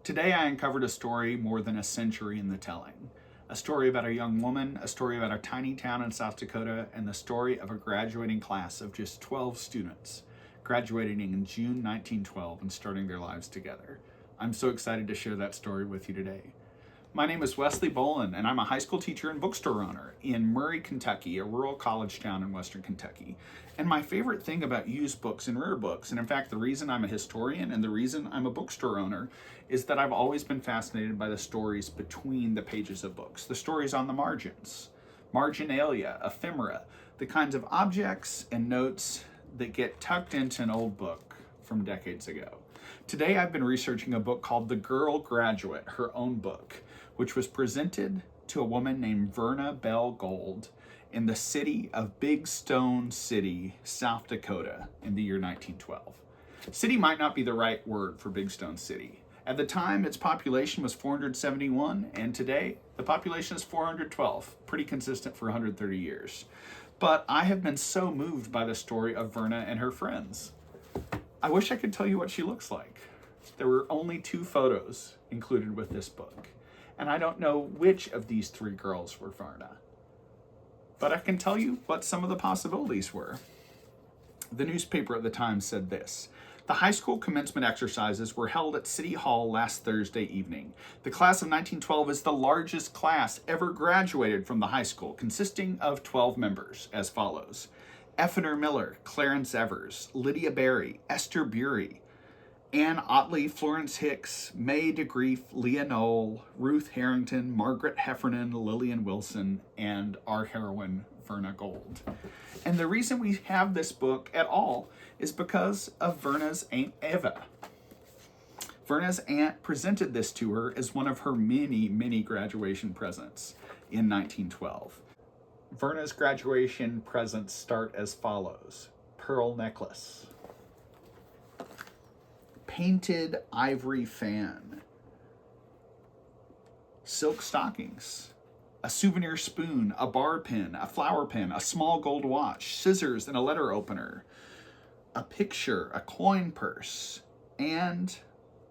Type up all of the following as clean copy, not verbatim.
Today I uncovered a story more than a century in the telling. A story about a young woman, a story about a tiny town in South Dakota, and the story of a graduating class of just 12 students, graduating in June 1912 and starting their lives together. I'm so excited to share that story with you today. My name is Wesley Bolin, and I'm a high school teacher and bookstore owner in Murray, Kentucky, a rural college town in western Kentucky. And my favorite thing about used books and rare books, and in fact the reason I'm a historian and the reason I'm a bookstore owner, is that I've always been fascinated by the stories between the pages of books, the stories on the margins, marginalia, ephemera, the kinds of objects and notes that get tucked into an old book from decades ago. Today I've been researching a book called The Girl Graduate, her own book, which was presented to a woman named Verna Belle Gold in the city of Big Stone City, South Dakota in the year 1912. City might not be the right word for Big Stone City. At the time, its population was 471, and today the population is 412, pretty consistent for 130 years. But I have been so moved by the story of Verna and her friends. I wish I could tell you what she looks like. There were only 2 photos included with this book, and I don't know which of these 3 girls were Verna. But I can tell you what some of the possibilities were. The newspaper at the time said this: the high school commencement exercises were held at City Hall last Thursday evening. The class of 1912 is the largest class ever graduated from the high school, consisting of 12 members, as follows: Ephemera Miller, Clarence Evers, Lydia Berry, Esther Bury, Anne Otley, Florence Hicks, May DeGrief, Leah Knoll, Ruth Harrington, Margaret Heffernan, Lillian Wilson, and our heroine, Verna Gold. And the reason we have this book at all is because of Verna's Aunt Eva. Verna's aunt presented this to her as one of her many, many graduation presents in 1912. Verna's graduation presents start as follows: pearl necklace, painted ivory fan, silk stockings, a souvenir spoon, a bar pen, a flower pen, a small gold watch, scissors and a letter opener, a picture, a coin purse, and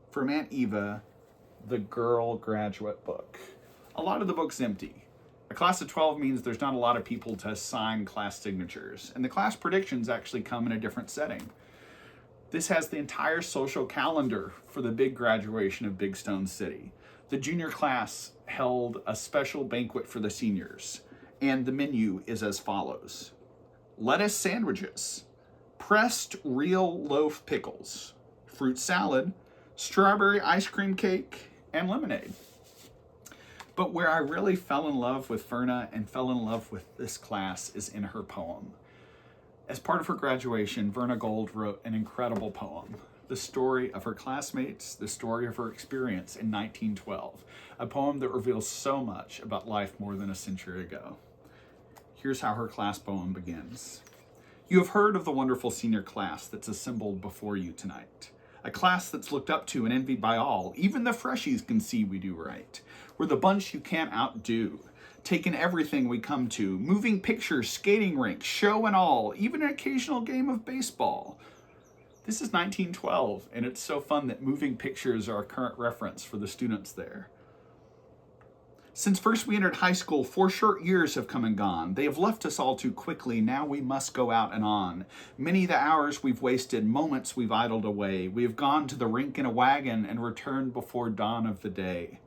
from Aunt Eva, the Girl Graduate book. A lot of the book's empty. A class of 12 means there's not a lot of people to sign class signatures, and the class predictions actually come in a different setting. This has the entire social calendar for the big graduation of Big Stone City. The junior class held a special banquet for the seniors, and the menu is as follows: lettuce sandwiches, pressed real loaf pickles, fruit salad, strawberry ice cream cake, and lemonade. But where I really fell in love with Verna and fell in love with this class is in her poem. As part of her graduation, Verna Gold wrote an incredible poem, the story of her classmates, the story of her experience in 1912, a poem that reveals so much about life more than a century ago. Here's how her class poem begins. You have heard of the wonderful senior class that's assembled before you tonight. A class that's looked up to and envied by all. Even the freshies can see we do right. We're the bunch you can't outdo. Taking everything we come to, moving pictures, skating rinks, show and all, even an occasional game of baseball. This is 1912, and it's so fun that moving pictures are a current reference for the students there. Since first we entered high school, 4 short years have come and gone. They have left us all too quickly. Now we must go out and on. Many the hours we've wasted, moments we've idled away. We have gone to the rink in a wagon and returned before dawn of the day.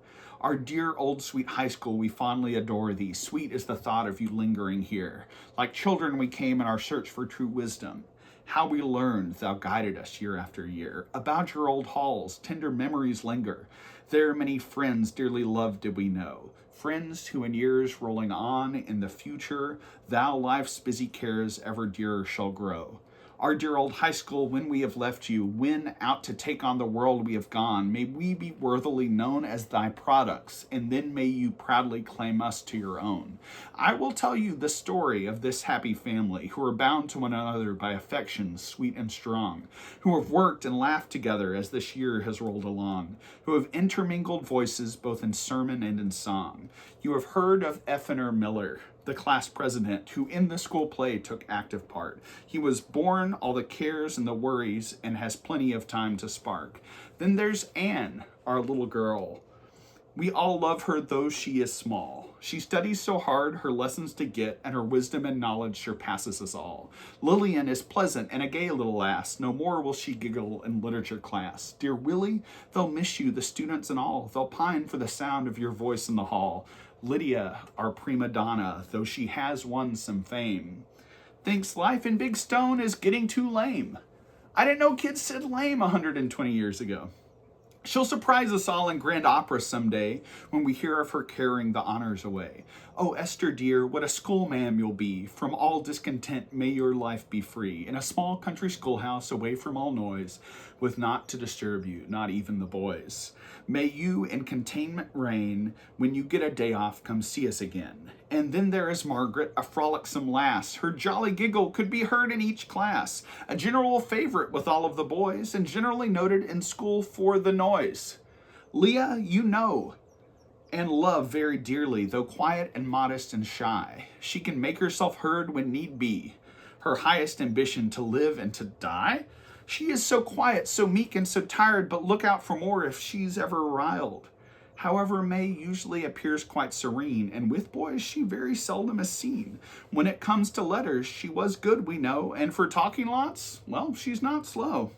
Our dear old sweet high school, we fondly adore thee. Sweet is the thought of you lingering here. Like children we came in our search for true wisdom. How we learned, thou guided us year after year. About your old halls, tender memories linger. There many friends dearly loved did we know. Friends who in years rolling on in the future, thou life's busy cares ever dearer shall grow. Our dear old high school, when we have left you, when out to take on the world we have gone, may we be worthily known as thy products, and then may you proudly claim us to your own. I will tell you the story of this happy family, who are bound to one another by affections sweet and strong, who have worked and laughed together as this year has rolled along, who have intermingled voices both in sermon and in song. You have heard of Ephemera Miller, the class president, who in the school play took active part. He was born all the cares and the worries and has plenty of time to spark. Then there's Anne, our little girl. We all love her, though she is small. She studies so hard her lessons to get, and her wisdom and knowledge surpasses us all. Lillian is pleasant and a gay little lass. No more will she giggle in literature class. Dear Willie, they'll miss you, the students and all. They'll pine for the sound of your voice in the hall. Lydia, our prima donna, though she has won some fame, thinks life in Big Stone is getting too lame. I didn't know kids said lame 120 years ago. She'll surprise us all in grand opera someday when we hear of her carrying the honors away. Oh, Esther dear, what a schoolma'am you'll be. From all discontent may your life be free. In a small country schoolhouse away from all noise, with naught to disturb you, not even the boys. May you in containment reign. When you get a day off, come see us again. And then there is Margaret, a frolicsome lass. Her jolly giggle could be heard in each class. A general favorite with all of the boys, and generally noted in school for the noise. Leah, you know and love very dearly, though quiet and modest and shy. She can make herself heard when need be. Her highest ambition to live and to die? She is so quiet, so meek and so tired, but look out for more if she's ever riled. However, May usually appears quite serene, and with boys she very seldom is seen. When it comes to letters, she was good, we know, and for talking lots, well, she's not slow.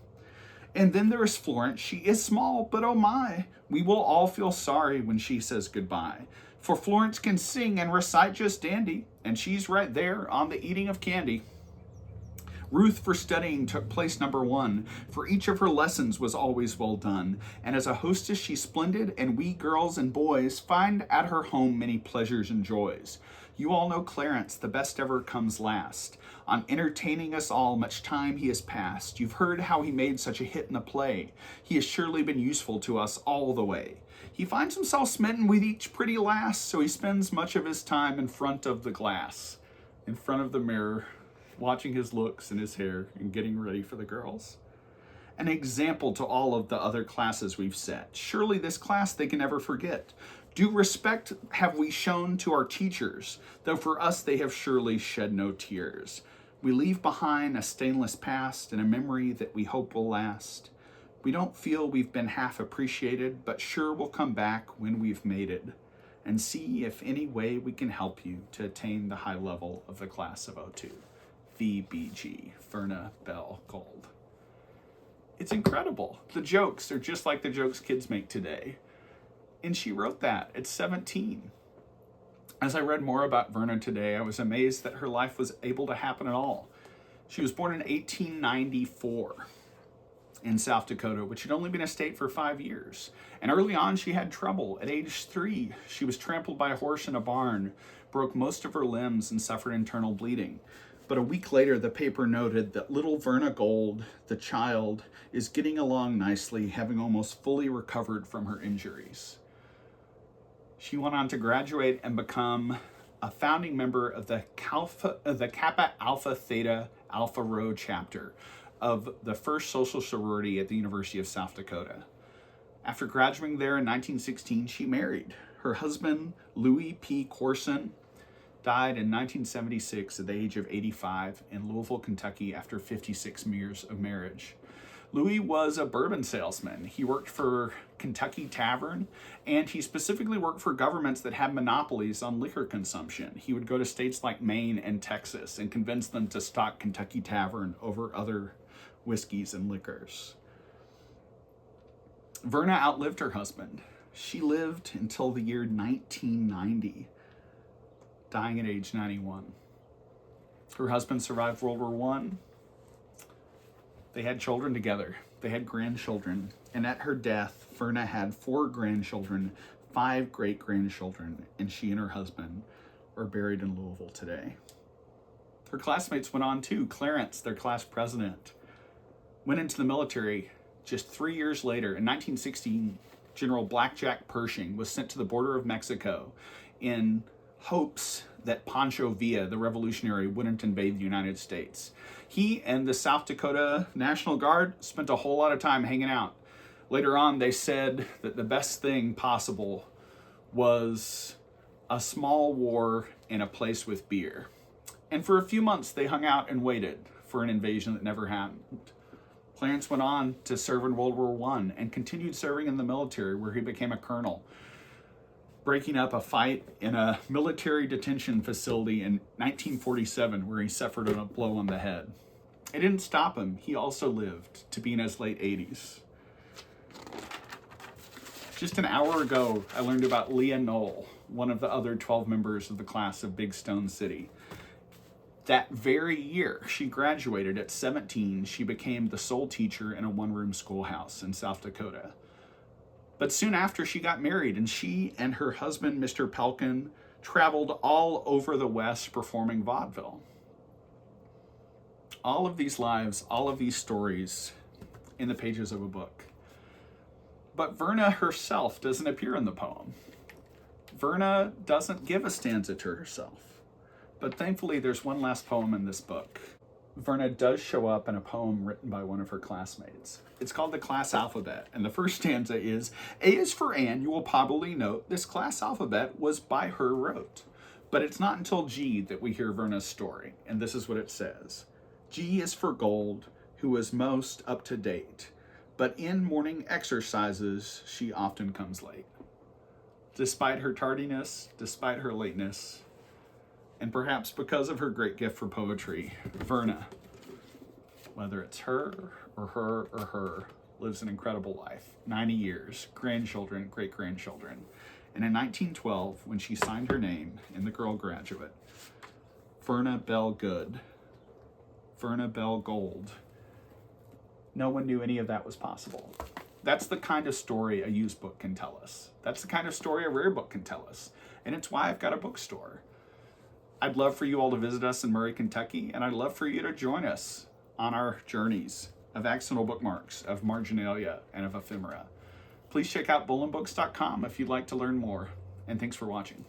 And then there is Florence. She is small, but oh my, we will all feel sorry when she says goodbye. For Florence can sing and recite just dandy, and she's right there on the eating of candy. Ruth for studying took place number 1, for each of her lessons was always well done, and as a hostess she's splendid, and we girls and boys find at her home many pleasures and joys. You all know Clarence, the best ever comes last. On entertaining us all, much time he has passed. You've heard how he made such a hit in the play. He has surely been useful to us all the way. He finds himself smitten with each pretty lass, so he spends much of his time in front of the glass, in front of the mirror, watching his looks and his hair and getting ready for the girls. An example to all of the other classes we've set. Surely this class they can never forget. Due respect have we shown to our teachers, though for us they have surely shed no tears. We leave behind a stainless past and a memory that we hope will last. We don't feel we've been half appreciated, but sure we'll come back when we've made it and see if any way we can help you to attain the high level of the class of '02. VBG, Verna Belle Gold. It's incredible. The jokes are just like the jokes kids make today. And she wrote that at 17. As I read more about Verna today, I was amazed that her life was able to happen at all. She was born in 1894 in South Dakota, which had only been a state for 5 years. And early on, she had trouble. At age 3, she was trampled by a horse in a barn, broke most of her limbs, and suffered internal bleeding. But a week later, the paper noted that little Verna Gold, the child, is getting along nicely, having almost fully recovered from her injuries. She went on to graduate and become a founding member of the Kappa Alpha Theta Alpha Rho chapter of the first social sorority at the University of South Dakota. After graduating there in 1916, she married. Her husband, Louis P. Corson, died in 1976 at the age of 85 in Louisville, Kentucky after 56 years of marriage. Louis was a bourbon salesman. He worked for Kentucky Tavern, and he specifically worked for governments that had monopolies on liquor consumption. He would go to states like Maine and Texas and convince them to stock Kentucky Tavern over other whiskeys and liquors. Verna outlived her husband. She lived until the year 1990. Dying at age 91. Her husband survived World War I. They had children together. They had grandchildren. And at her death, Verna had 4 grandchildren, 5 great-grandchildren, and she and her husband are buried in Louisville today. Her classmates went on too. Clarence, their class president, went into the military just 3 years later. In 1916, General Blackjack Pershing was sent to the border of Mexico in hopes that Pancho Villa, the revolutionary, wouldn't invade the United States. He and the South Dakota National Guard spent a whole lot of time hanging out. Later on, they said that the best thing possible was a small war in a place with beer. And for a few months, they hung out and waited for an invasion that never happened. Clarence went on to serve in World War I and continued serving in the military, where he became a colonel, breaking up a fight in a military detention facility in 1947 where he suffered a blow on the head. It didn't stop him. He also lived to be in his late 80s. Just an hour ago, I learned about Leah, one of the other 12 members of the class of Big Stone City. That very year, she graduated at 17. She became the sole teacher in a one-room schoolhouse in South Dakota. But soon after, she got married, and she and her husband, Mr. Pelkin, traveled all over the West performing vaudeville. All of these lives, all of these stories in the pages of a book. But Verna herself doesn't appear in the poem. Verna doesn't give a stanza to herself. But thankfully, there's one last poem in this book. Verna does show up in a poem written by one of her classmates. It's called The Class Alphabet, and the first stanza is, A is for Anne. You will probably note this class alphabet was by her wrote. But it's not until G that we hear Verna's story, and this is what it says. G is for Gold, who is most up to date, but in morning exercises, she often comes late. Despite her tardiness, despite her lateness, and perhaps because of her great gift for poetry, Verna, whether it's her, lives an incredible life. 90 years, grandchildren, great-grandchildren. And in 1912, when she signed her name in the Girl Graduate, Verna Belle Gold, no one knew any of that was possible. That's the kind of story a used book can tell us. That's the kind of story a rare book can tell us. And it's why I've got a bookstore. I'd love for you all to visit us in Murray, Kentucky, and I'd love for you to join us on our journeys of accidental bookmarks, of marginalia, and of ephemera. Please check out bolinbooks.com if you'd like to learn more, and thanks for watching.